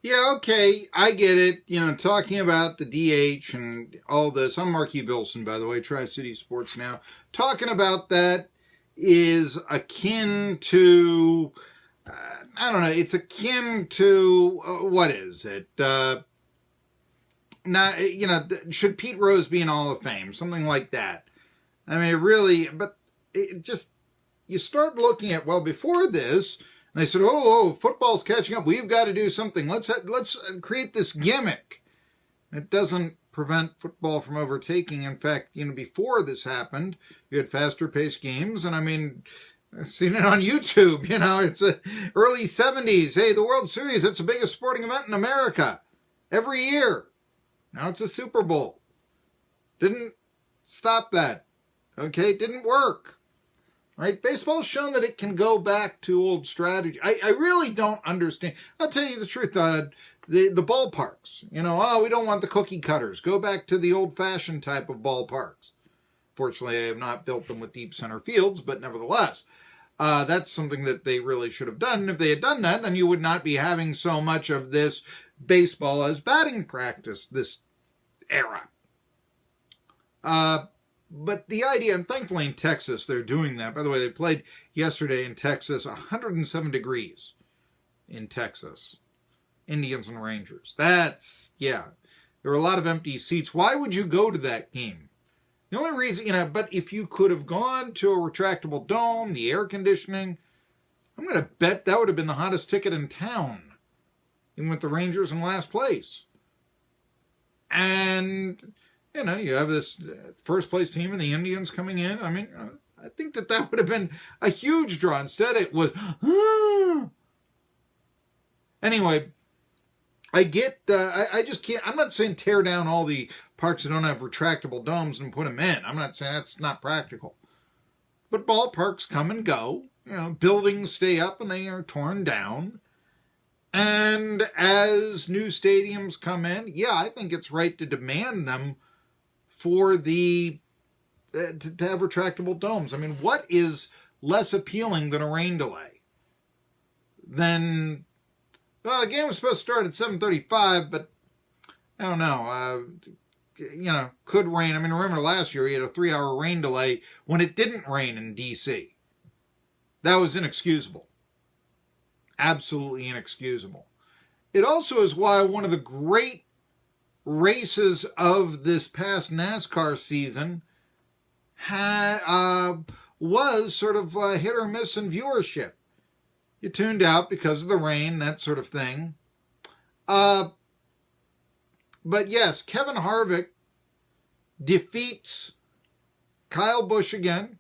Yeah, okay, I get it. Talking about the DH and all this. I'm Marky Billson, by the way, Tri-City Sports Now. Talking about that is akin to, I don't know, it's akin to, what is it? Not, should Pete Rose be in Hall of Fame? Something like that. I mean, it really, but it just, you start looking at, well, before this, and they said, football's catching up. We've got to do something. Let's create this gimmick. It doesn't prevent football from overtaking. In fact, before this happened, you had faster paced games. And I mean, I've seen it on YouTube. It's early 70s. Hey, the World Series, that's the biggest sporting event in America every year. Now it's a Super Bowl. Didn't stop that. Okay, it didn't work. Right? Baseball's shown that it can go back to old strategy. I really don't understand. I'll tell you the truth. The ballparks. We don't want the cookie cutters. Go back to the old-fashioned type of ballparks. Fortunately, I have not built them with deep center fields, but nevertheless, that's something that they really should have done. And if they had done that, then you would not be having so much of this baseball as batting practice this era. But the idea, and thankfully in Texas, they're doing that. By the way, they played yesterday in Texas, 107 degrees in Texas. Indians and Rangers. There were a lot of empty seats. Why would you go to that game? The only reason, but if you could have gone to a retractable dome, the air conditioning, I'm going to bet that would have been the hottest ticket in town, even with the Rangers in last place. And you have this first place team and the Indians coming in. I mean, I think that would have been a huge draw. Instead, it was, Anyway, I get, I just can't, I'm not saying tear down all the parks that don't have retractable domes and put them in. I'm not saying that's not practical. But ballparks come and go. Buildings stay up and they are torn down. And as new stadiums come in, I think it's right to demand them for the to have retractable domes. I mean, what is less appealing than a rain delay? The game was supposed to start at 7:35, but I don't know. Could rain. I mean, remember last year he had a 3-hour rain delay when it didn't rain in D.C. That was inexcusable. Absolutely inexcusable. It also is why one of the great races of this past NASCAR season was sort of hit or miss in viewership. You tuned out because of the rain, that sort of thing. But yes, Kevin Harvick defeats Kyle Busch again.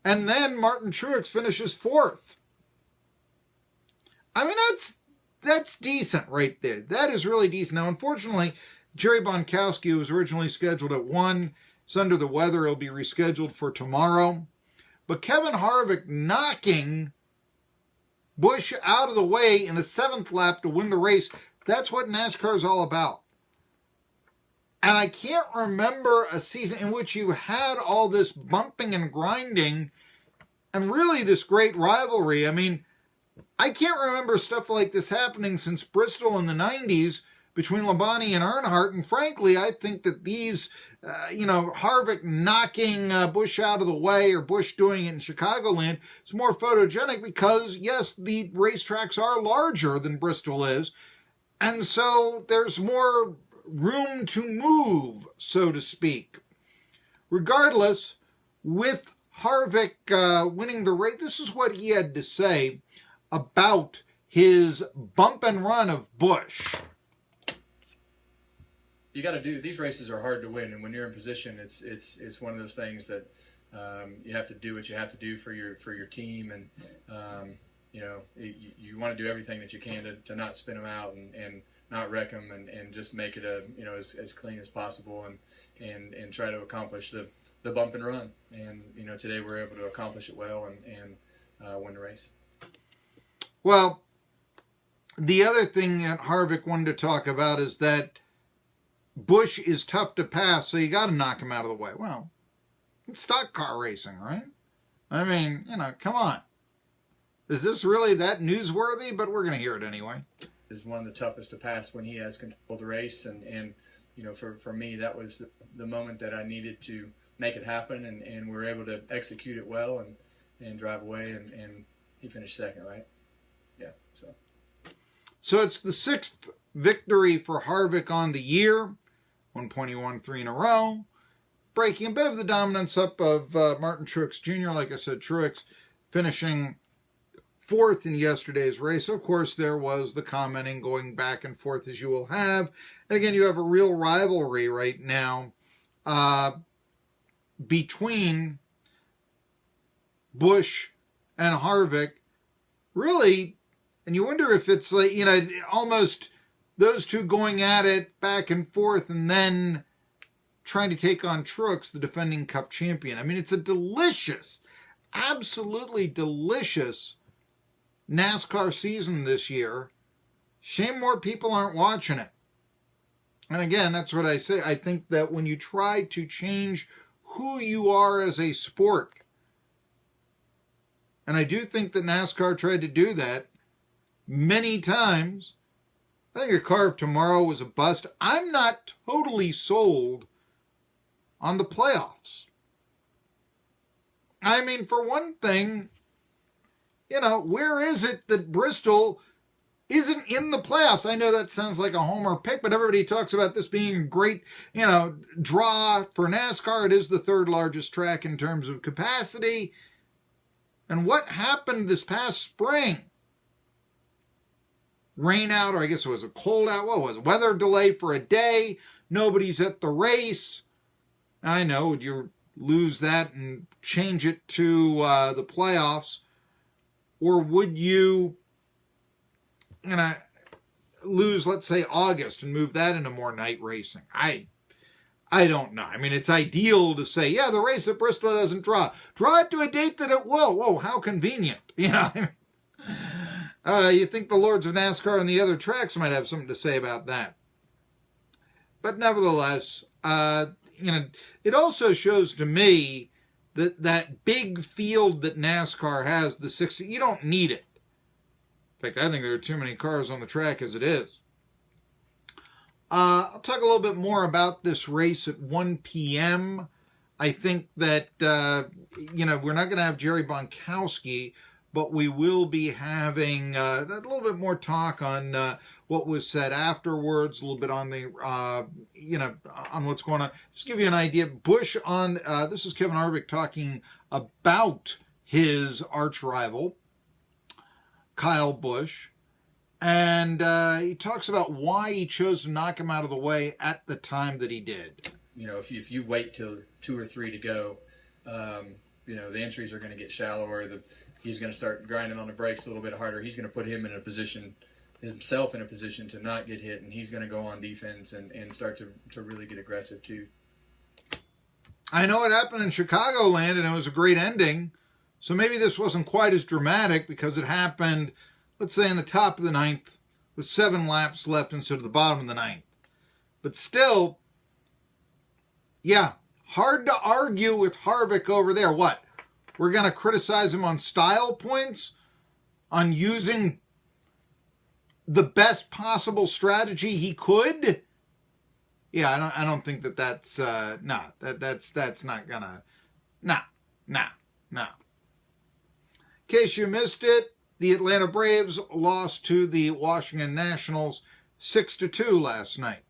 And then Martin Truex finishes fourth. I mean, that's decent right there. That is really decent. Now, unfortunately, Jerry Bonkowski was originally scheduled at 1. He's under the weather. He'll be rescheduled for tomorrow. But Kevin Harvick knocking Busch out of the way in the 7th lap to win the race, that's what NASCAR is all about. And I can't remember a season in which you had all this bumping and grinding and really this great rivalry. I mean, I can't remember stuff like this happening since Bristol in the 90s between Labonte and Earnhardt. And frankly, I think that these, Harvick knocking Busch out of the way or Busch doing it in Chicagoland is more photogenic because, yes, the racetracks are larger than Bristol is. And so there's more room to move, so to speak. Regardless, with Harvick winning the race, this is what he had to say about his bump and run of Busch. You got to do, these races are hard to win, and when you're in position, it's one of those things that you have to do what you have to do for your team, and you want to do everything that you can to not spin them out and not wreck them, and just make it as clean as possible, and try to accomplish the bump and run. And today we're able to accomplish it well and win the race. Well, the other thing that Harvick wanted to talk about is that Busch is tough to pass, so you got to knock him out of the way. Well, it's stock car racing, right? I mean, come on. Is this really that newsworthy? But we're going to hear it anyway. Is one of the toughest to pass when he has control of the race, and you know, for me, that was the moment that I needed to make it happen, and we were able to execute it well and drive away, and he finished second, right? Yeah, So it's the 6th victory for Harvick on the year. 1 point he won 3 in a row, breaking a bit of the dominance up of Martin Truex Jr. Like I said, Truex finishing 4th in yesterday's race. Of course, there was the commenting going back and forth as you will have. And again, you have a real rivalry right now between Busch and Harvick. Really, and you wonder if it's like, you know, almost those two going at it back and forth and then trying to take on Truex, the defending Cup champion. I mean, it's a delicious, absolutely delicious NASCAR season this year. Shame more people aren't watching it. And again, that's what I say. I think that when you try to change who you are as a sport, and I do think that NASCAR tried to do that many times. I think the car of tomorrow was a bust. I'm not totally sold on the playoffs. I mean, for one thing, you know, where is it that Bristol isn't in the playoffs? I know that sounds like a homer pick, but everybody talks about this being a great, you know, draw for NASCAR. It is the 3rd largest track in terms of capacity. And what happened this past spring? Rain out, or I guess it was a cold out. What was it? Weather delay for a day. Nobody's at the race. I know, would you lose that and change it to the playoffs? Or would you know, lose, let's say, August and move that into more night racing? I don't know. I mean, it's ideal to say, yeah, the race at Bristol doesn't draw. Draw it to a date that it will. Whoa, how convenient. You know, you think the Lords of NASCAR and the other tracks might have something to say about that. But nevertheless, you know, it also shows to me that that big field that NASCAR has, the 60, you don't need it. In fact, I think there are too many cars on the track as it is. I'll talk a little bit more about this race at 1 p.m. I think that, you know, we're not going to have Jerry Bonkowski, but we will be having a little bit more talk on what was said afterwards, a little bit on the, you know, on what's going on. Just to give you an idea, Busch on, this is Kevin Harvick talking about his arch rival, Kyle Busch. And he talks about why he chose to knock him out of the way at the time that he did. You know, if you wait till 2 or 3 to go, you know, the entries are going to get shallower. He's going to start grinding on the brakes a little bit harder. He's going to put himself in a position to not get hit, and he's going to go on defense and start to really get aggressive too. I know it happened in Chicagoland, and it was a great ending. So maybe this wasn't quite as dramatic because it happened, let's say, in the top of the 9th with 7 laps left instead of the bottom of the 9th. But still, yeah, hard to argue with Harvick over there. What? We're going to criticize him on style points? On using the best possible strategy he could? Yeah, I don't think that's that's not gonna, no. In case you missed it, the Atlanta Braves lost to the Washington Nationals 6-2 last night.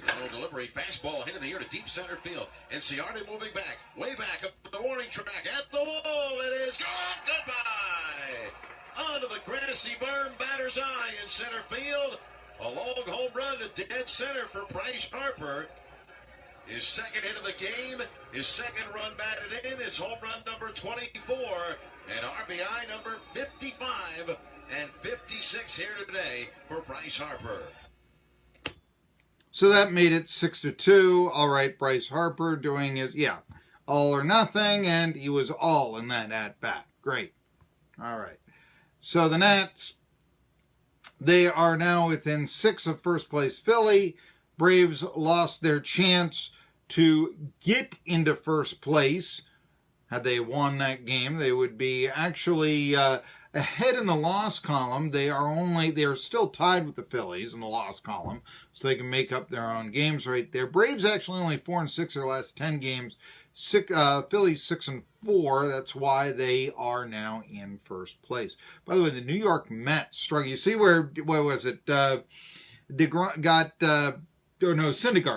Final delivery, fastball ahead of the air to deep center field. And Ciardi moving back, way back up the warning track at the wall. It is gone. Goodbye. Onto the grassy berm, batter's eye in center field. A long home run to dead center for Bryce Harper. His second hit of the game, his second run batted in. It's home run number 24 and RBI number 55 and 56 here today for Bryce Harper. So that made it 6-2. All right, Bryce Harper doing his, all or nothing, and he was all in that at-bat. Great. All right. So the Nats, they are now within 6 of first place Philly. Braves lost their chance to get into first place. Had they won that game, they would be actually ahead in the loss column. They are still tied with the Phillies in the loss column, so they can make up their own games right there. Braves actually only 4-6 their last 10 games. Phillies 6-4. That's why they are now in first place. By the way, the New York Mets struggle. You see where was it? Syndergaard.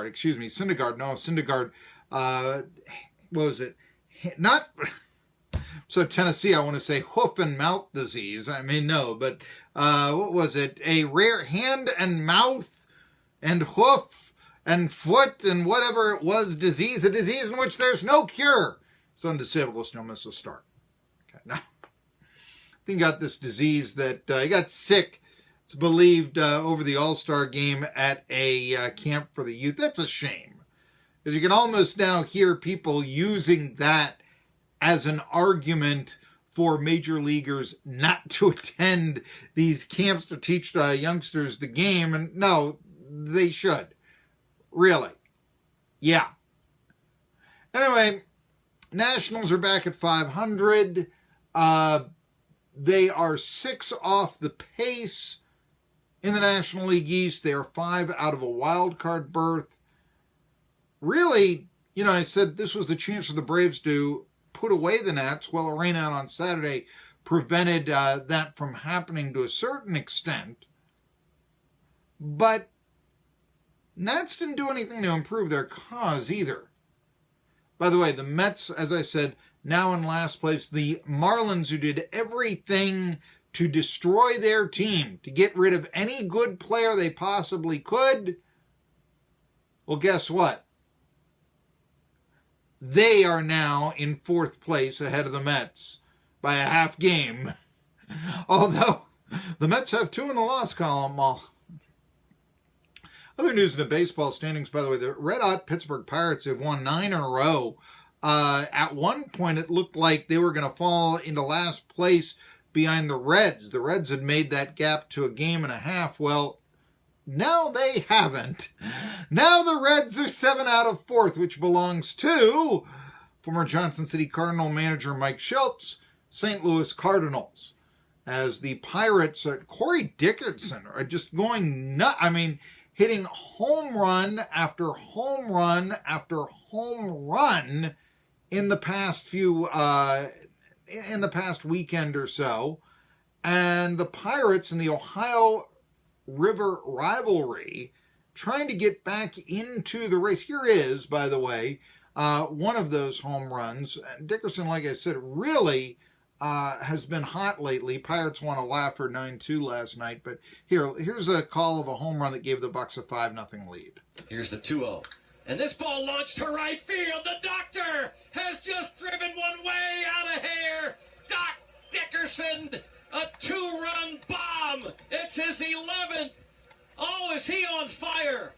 Excuse me, Syndergaard. No, Syndergaard. What was it? Not. So Tennessee, I want to say hoof and mouth disease. I mean, no, but what was it? A rare hand and mouth and hoof and foot and whatever it was disease. A disease in which there's no cure. Son disabled, still miss a start. Okay, now I think he got this disease that he got sick. It's believed over the All-Star game at a camp for the youth. That's a shame. Because you can almost now hear people using that as an argument for major leaguers not to attend these camps to teach youngsters the game. And no, they should. Really. Yeah. Anyway, Nationals are back at 500. They are 6 off the pace in the National League East. They are 5 out of a wild card berth. Really, I said this was the chance for the Braves to put away the Nats. Well, a rain out on Saturday prevented that from happening to a certain extent. But Nats didn't do anything to improve their cause either. By the way, the Mets, as I said, now in last place. The Marlins, who did everything to destroy their team, to get rid of any good player they possibly could, well, guess what? They are now in 4th place ahead of the Mets by a half game. Although the Mets have 2 in the loss column. Other news in the baseball standings, by the way, the red-hot Pittsburgh Pirates have won 9 in a row. At one point, it looked like they were going to fall into last place behind the Reds. The Reds had made that gap to a game and a half. Well, now they haven't. Now the Reds are 7 out of 4th, which belongs to former Johnson City Cardinal manager Mike Schultz, St. Louis Cardinals. As the Pirates, Corey Dickerson are just going nuts. I mean, hitting home run after home run after home run in the past weekend or so. And the Pirates in the Ohio River rivalry trying to get back into the race. Here is, by the way, one of those home runs. Dickerson, like I said, really has been hot lately. Pirates won a laugher 9-2 last night, but here's a call of a home run that gave the Bucks a 5-0 lead. Here's the 2-0. And this ball launched to right field. The doctor has just driven one way out of here. Doc Dickerson, a 2-run bomb. It's his 11th. Oh, is he on fire?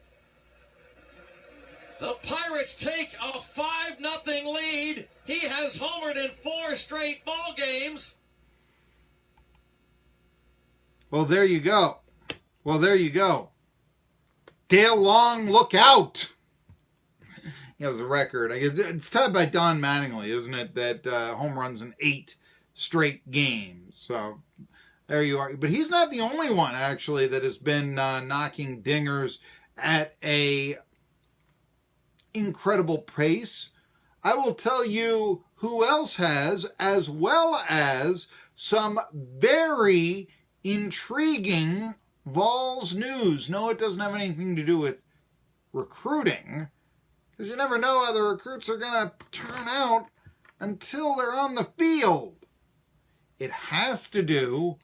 The Pirates take a 5-0 lead. He has homered in 4 straight ball games. Well, there you go. Dale Long, look out. He has a record. I guess it's tied by Don Mattingly, isn't it? That home runs in 8 straight games. So there you are. But he's not the only one, actually, that has been knocking dingers at a incredible pace. I will tell you who else has, as well as some very intriguing Vols news. No, it doesn't have anything to do with recruiting, because you never know how the recruits are going to turn out until they're on the field. It has to do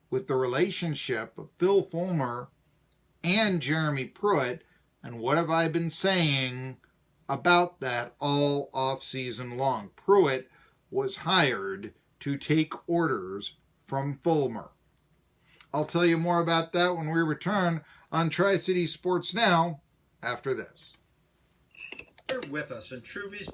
with the relationship of Phil Fulmer and Jeremy Pruitt, and what have I been saying about that all off-season long? Pruitt was hired to take orders from Fulmer. I'll tell you more about that when we return on Tri-City Sports Now after this. With us in Truby's